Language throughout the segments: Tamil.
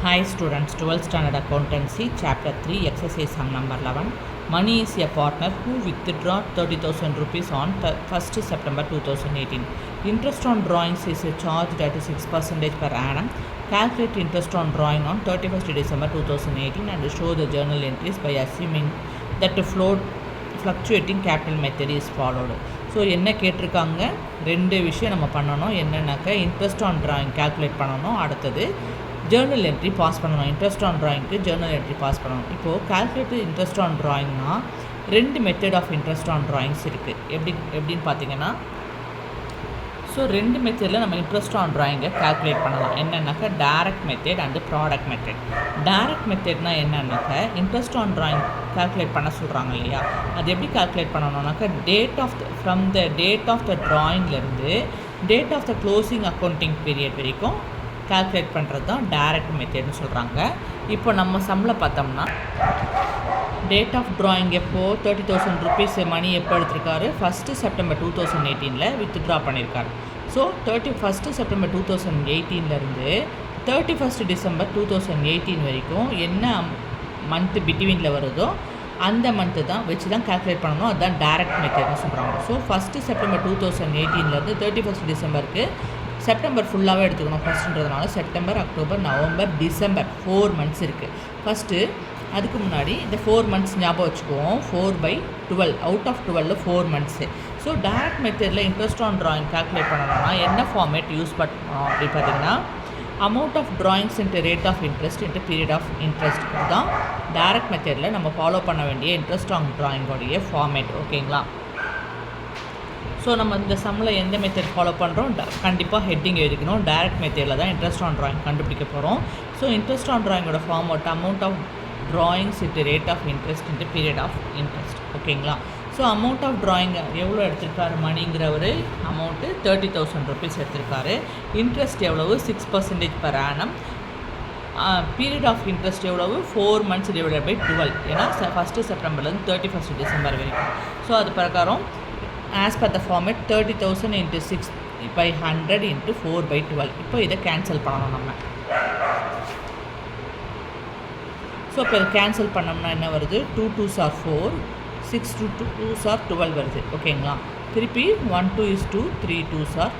Hi students, 12th standard accountancy, chapter 3, exercise sum number 11. Money is a partner who withdraw 30,000 rupees on 1st September 2018. Interest on drawings is charged at 6% per annum. Calculate interest on drawing on 31st December 2018 and show the journal entries by assuming that the fluctuating capital method is followed. So என்ன கேட்டிருக்காங்க, ரெண்டு விஷயம் நம்ம பண்ணணும். என்னென்னாக்கா இன்ட்ரெஸ்ட் ஆன் ட்ராயிங் கால்குலேட் பண்ணணும், அடுத்தது ஜேர்னல் என்ட்ரி பாஸ் பண்ணணும். இன்ட்ரெஸ்ட் ஆன் ட்ராயிங்க்கு ஜேர்னல் என்ட்ரி பாஸ் பண்ணணும். இப்போது கால்குலேட்டட் இன்ட்ரெஸ்ட் ஆன் ட்ராயிங்னா ரெண்டு method of interest on drawings இருக்குது. எப்படின்னு பார்த்தீங்கன்னா, ஸோ ரெண்டு மெத்தடில் நம்ம இன்ட்ரெஸ்ட் ஆன் ட்ராயிங்கை கால்குலேட் பண்ணலாம். என்னென்னாக்கா direct method and product method. Direct மெத்தட்னா என்னென்னாக்கா இன்ட்ரெஸ்ட் ஆன் ட்ராயிங் கால்குலேட் பண்ண சொல்கிறாங்க இல்லையா, அது எப்படி கால்குலேட் பண்ணணும்னாக்கா from the date of the ட்ராயிங்லேருந்து date of the closing accounting period வரைக்கும் கால்குலேட் பண்ணுறது தான் டைரக்ட் மெத்தட்னு சொல்கிறாங்க. இப்போ நம்ம சம்மில் பார்த்தோம்னா டேட் ஆஃப் ட்ராயிங் எப்போது 30,000 rupees மணி எப்போ எடுத்திருக்காரு, 1st September 2018 வித்ட்ரா பண்ணியிருக்காரு. So 1st September 2018 31st December 2018 வரைக்கும் என்ன மந்த்து பிட்வீனில் வருதோ அந்த மந்த்து தான் வச்சு தான் கால்குலேட் பண்ணணும். அதுதான் டைரக்ட் மெத்தட்னு சொல்கிறாங்க. So 1st September 2018 31st December September ஃபுல்லாகவே எடுத்துக்கணும். ஃபஸ்ட்டுன்றதுனால September, October, November, December 4 months இருக்குது. ஃபஸ்ட்டு அதுக்கு முன்னாடி இந்த 4 months ஞாபகம் வச்சுக்குவோம். 4/12 out of 12 4 months. So direct மெத்தடில் இன்ட்ரெஸ்ட் ஆன் ட்ராயிங் கால்குலேட் பண்ணணும்னா என்ன ஃபார்மேட் யூஸ் பண்ணணும் அப்படின்னு பார்த்தீங்கன்னா, amount of drawings into rate of interest into period of interest தான் டைரக்ட் மெத்தடில் நம்ம ஃபாலோ பண்ண வேண்டிய இன்ட்ரெஸ்ட் ஆன் ட்ராயிங்கோடைய ஃபார்மேட். ஓகேங்களா? ஸோ நம்ம இந்த சம்மில் எந்த மெத்தட் ஃபாலோ பண்ணுறோம், கண்டிப்பாக ஹெட்டிங் எழுதிக்கணும். டைரக்ட் மெத்தடில் தான் இன்ட்ரெஸ்ட் ஆன் ட்ராயிங் கண்டுபிடிக்க போகிறோம். ஸோ இன்ட்ரெஸ்ட் ஆன் ட்ராயிங்கோட format amount of drawings into rate of interest into period of interest. ஓகேங்களா? ஸோ அமௌண்ட் ஆஃப் ட்ராயிங் எவ்வளோ எடுத்திருக்காரு, மணிங்கிற ஒரு அமௌண்ட்டு 30,000 rupees எடுத்திருக்காரு. இன்ட்ரெஸ்ட் எவ்வளவு, 6% per annum. Period of interest எவ்வளவு, 4 months டிவைடட் பை 12. ஏன்னா 1st Septemberலேருந்து 31st December வரைக்கும். ஸோ அது பிரகாரம் as per the format 30,000 into 6/100 into 4/12. இப்போ இதை கேன்சல் பண்ணணும் நம்ம. ஸோ இப்போ இதை கேன்சல் பண்ணோம்னா என்ன வருது, 2 2s are 4, 6 2s are 12 வருது. ஓகேங்களா? திருப்பி 1 2 is 2, 3 2s are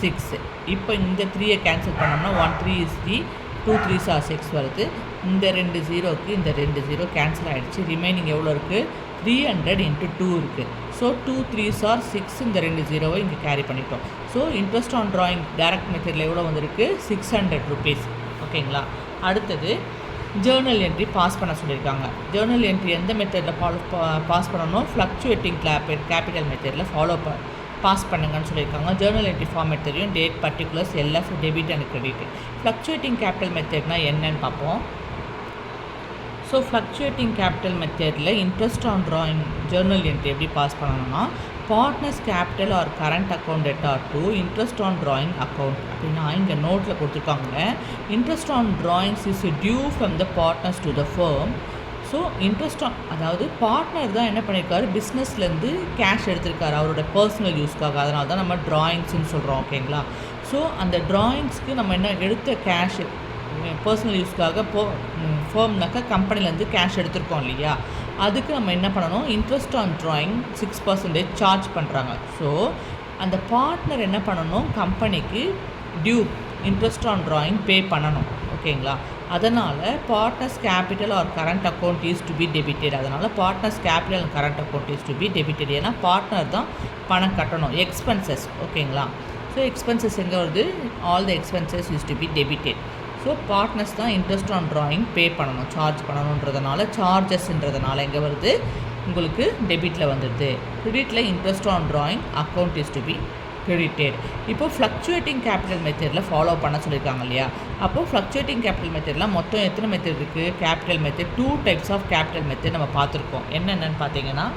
6. இப்போ இந்த 3யை கேன்சல் பண்ணோம்னா 1 3 is 3, 2 3s are 6 வருது. இந்த 2 0க்கு இந்த 2 0 கேன்சல் ஆகிடுச்சு. ரிமைனிங் எவ்வளோ இருக்குது, 300 into 2 இருக்குது. ஸோ 2 3s are 6, இந்த 2 0வை இங்கே கேரி பண்ணிட்டோம். So interest on drawing direct மெத்தடில் எவ்வளோ வந்திருக்கு, 600 rupees. ஓகேங்களா? அடுத்தது ஜேர்னல் என்ட்ரி பாஸ் பண்ண சொல்லியிருக்காங்க. ஜேர்னல் என்ட்ரி எந்த மெத்தடில் பாஸ் பண்ணணும், ஃப்ளக்சுவேட்டிங் கேபிட்டல் மெத்தடில் பாஸ் பண்ணுங்கன்னு சொல்லியிருக்காங்க. ஜேர்னல் என்ட்ரி ஃபார்மேட் தெரியும், date, particulars, LF, debit and credit. Fluctuating capital மெத்தட்னா என்னன்னு பார்ப்போம். ஸோ ஃப்ளக்சுவேட்டிங் கேபிட்டல் மெத்தடில் interest on drawing journal entry எப்படி பாஸ் பண்ணணும்னா, partners capital or current account debtor to interest on drawing account அப்படின்னா இங்கே நோட்டில் கொடுத்துருக்காங்க. Interest on drawings is due from the partners to the firm. So interest on, அதாவது பார்ட்னர் தான் என்ன பண்ணியிருக்காரு, பிஸ்னஸ்லேருந்து கேஷ் எடுத்திருக்காரு அவரோட பர்சனல் யூஸ்க்காக. அதனால தான் நம்ம ட்ராயிங்ஸ்ன்னு சொல்கிறோம். ஓகேங்களா? ஸோ அந்த ட்ராயிங்ஸ்க்கு நம்ம என்ன எடுத்த கேஷ் பர்சனல் யூஸ்க்காக ஃபர்ம்னாக்கா கம்பெனிலேருந்து கேஷ் எடுத்திருக்கோம் இல்லையா, அதுக்கு நம்ம என்ன பண்ணணும், இன்ட்ரெஸ்ட் ஆன் ட்ராயிங் 6% சார்ஜ் பண்ணுறாங்க. ஸோ அந்த பார்ட்னர் என்ன பண்ணணும், கம்பெனிக்கு due interest on drawing pay பண்ணணும். ஓகேங்களா? அதனால் partners capital or current account is to be debited. அதனால் partners capital and current account is to be debited. ஏன்னா பார்ட்னர் தான் பணம் கட்டணும். எக்ஸ்பென்சஸ். ஓகேங்களா? ஸோ எக்ஸ்பென்சஸ் எங்கே வருது, all the expenses is to be debited. So partners தான் இன்ட்ரெஸ்ட் ஆன் ட்ராயிங் பே பண்ணணும், சார்ஜ் பண்ணணுன்றதுனால சார்ஜஸ்ன்றதுனால எங்கே வருது, உங்களுக்கு டெபிட்டில் வந்துடுது. கிரெடிட்டில் interest on drawing account is to be credited. இப்போது ஃப்ளக்சுவேட்டிங் கேபிட்டல் மெத்தடில் ஃபாலோ பண்ண சொல்லியிருக்காங்க இல்லையா, அப்போது ஃப்ளக்சுவேட்டிங் கேபிட்டல் மெத்தடில் மொத்தம் எத்தனை மெத்தட் இருக்குது, capital method 2 types of capital method நம்ம பார்த்துருக்கோம். என்னென்னு பார்த்தீங்கன்னா,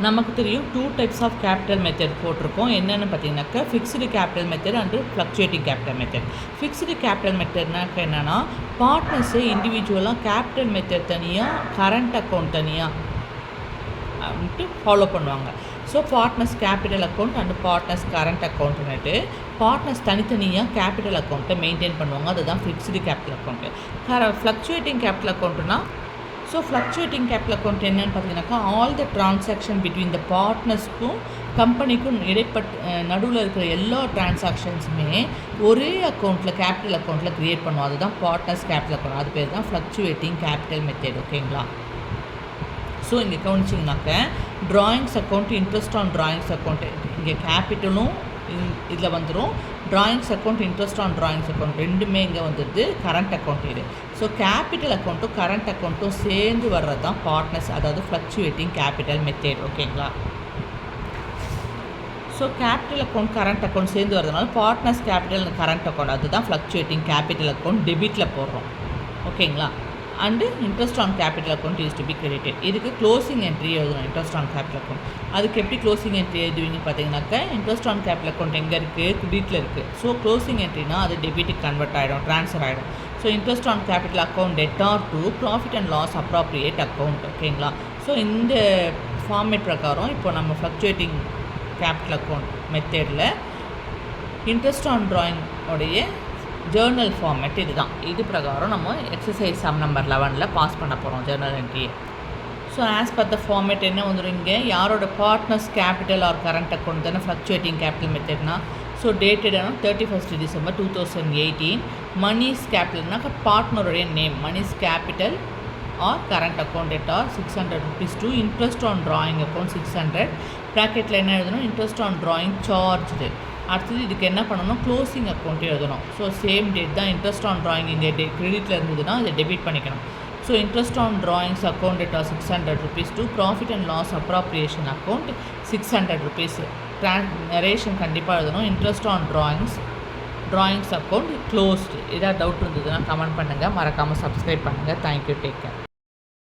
நமக்கு தெரியும் 2 types ஆஃப் கேபிட்டல் மெத்தட் போட்டிருக்கோம். என்னென்னு பார்த்தீங்கன்னாக்கா fixed capital method and fluctuating capital method. Fixed capital மெத்தட்னாக்க என்னென்னா, பார்ட்னர்ஸே இண்டிவிஜுவலாக கேபிட்டல் மெத்தட் தனியாக, கரண்ட் அக்கௌண்ட் தனியாக அப்படின்ட்டு ஃபாலோ பண்ணுவாங்க. So partners capital account and partners current அக்கௌண்ட்டுன்னுட்டு பார்ட்னர்ஸ் தனித்தனியாக கேபிட்டல் அக்கௌண்ட்டை மெயின்டைன் பண்ணுவாங்க. அதுதான் fixed capital account. Fluctuating capital அக்கௌண்ட்டுனா ஸோ ஃப்ளக்சுவேட்டிங் கேபிட்டல் அக்கௌண்ட் என்னென்னு பார்த்தீங்கன்னாக்கா all the transaction between the பார்ட்னர்ஸ்க்கும் கம்பெனிக்கும் நடுவில் இருக்கிற எல்லா ட்ரான்சாக்ஷன்ஸுமே ஒரே அக்கௌண்ட்டில் கேபிட்டல் அக்கௌண்ட்டில் க்ரியேட் பண்ணுவோம். அதுதான் பார்ட்னர்ஸ் கேபிட்டல் அக்கௌண்ட். அது பேர் தான் ஃப்ளக்சுவேட்டிங் கேபிட்டல் மெத்தட். ஓகேங்களா? ஸோ இங்கே கவனிச்சிங்கனாக்க drawings account, interest on drawings account, இங்கே கேபிட்டலும் இதில் வந்துடும். Drawings account, interest on drawings account ரெண்டுமே இங்கே வந்துடுது. கரண்ட் அக்கௌண்ட் இது. ஸோ கேபிட்டல் அக்கௌண்ட்டும் கரண்ட் அக்கௌண்ட்டும் சேர்ந்து வர்றது தான் பார்ட்னர்ஸ், அதாவது ஃப்ளக்சுவேட்டிங் கேபிட்டல் மெத்தட். ஓகேங்களா? So capital account current account சேர்ந்து வரதுனால பார்ட்னர்ஸ் கேபிட்டல் கரண்ட் அக்கௌண்ட் அதுதான் ஃப்ளக்சுவேட்டிங் கேபிட்டல் அக்கௌண்ட் டெபிட்டில் போடுறோம். ஓகேங்களா? And interest on capital account is to be credited. இதுக்கு க்ளோசிங் என்ட்ரி எழுதணும். இன்ட்ரெஸ்ட் ஆன் கேபிட்டல் அக்கௌண்ட் அதுக்கு எப்படி க்ளோசிங் என்ட்ரி எழுதுவீங்கன்னு பார்த்தீங்கன்னாக்கா இன்ட்ரெஸ்ட் ஆன் கேபிட்டல் அக்கௌண்ட் எங்கே இருக்குது? கிரெடிட்டில் இருக்குது. ஸோ க்ளோசிங் என்ட்ரினா அது டெபிட்டுக்கு கன்வெர்ட் ஆகிடும், ட்ரான்ஸ்ஃபர் ஆகிடும். So interest on capital account debtor to profit and loss appropriate account. ஓகேங்களா? ஸோ இந்த ஃபார்மேட் பிரகாரம் இப்போ நம்ம ஃப்ளக்சுவேட்டிங் கேபிட்டல் அக்கௌண்ட் மெத்தடில் இன்ட்ரெஸ்ட் ஆன் ட்ராயிங் உடைய ஜேர்னல் ஃபார்மேட் இதுதான். இது பிரகாரம் நம்ம எக்ஸசைஸ் சம் நம்பர் 11 பாஸ் பண்ண போகிறோம் ஜேர்னல் என்ட்ரியை. So as per the format என்ன வந்துடும் இங்கே? யாரோட partners capital or current account தானே ஃப்ளக்சுவேட்டிங் கேபிட்டல் மெத்தட்னா. ஸோ டேட்டடான 31st December 2018. மணிஸ் கேபிட்டல்னாக்கா பார்ட்னருடைய name Manish capital or current account debtor 600 rupees to interest on drawing account 600. ப்ராக்கெட்டில் என்ன எழுதணும்? Interest on drawing charged. அடுத்தது இதுக்கு என்ன பண்ணணும்? க்ளோசிங் அக்கௌண்ட் எழுதணும். ஸோ சேம் டேட் தான் இன்ட்ரெஸ்ட் ஆன் ட்ராயிங் இங்கே கிரெடிட்டில் இருந்ததுன்னா இதை டெபிட் பண்ணிக்கணும். So interest on drawings account debtor 600 rupees to profit and loss appropriation account 600 rupees. Narration கண்டிப்பாக எழுதணும். Interest on drawings account closed. ஏதாவது டவுட் இருந்ததுன்னா கமெண்ட் பண்ணுங்கள். மறக்காமல் சப்ஸ்கிரைப் பண்ணுங்கள். தேங்க்யூ. Take care.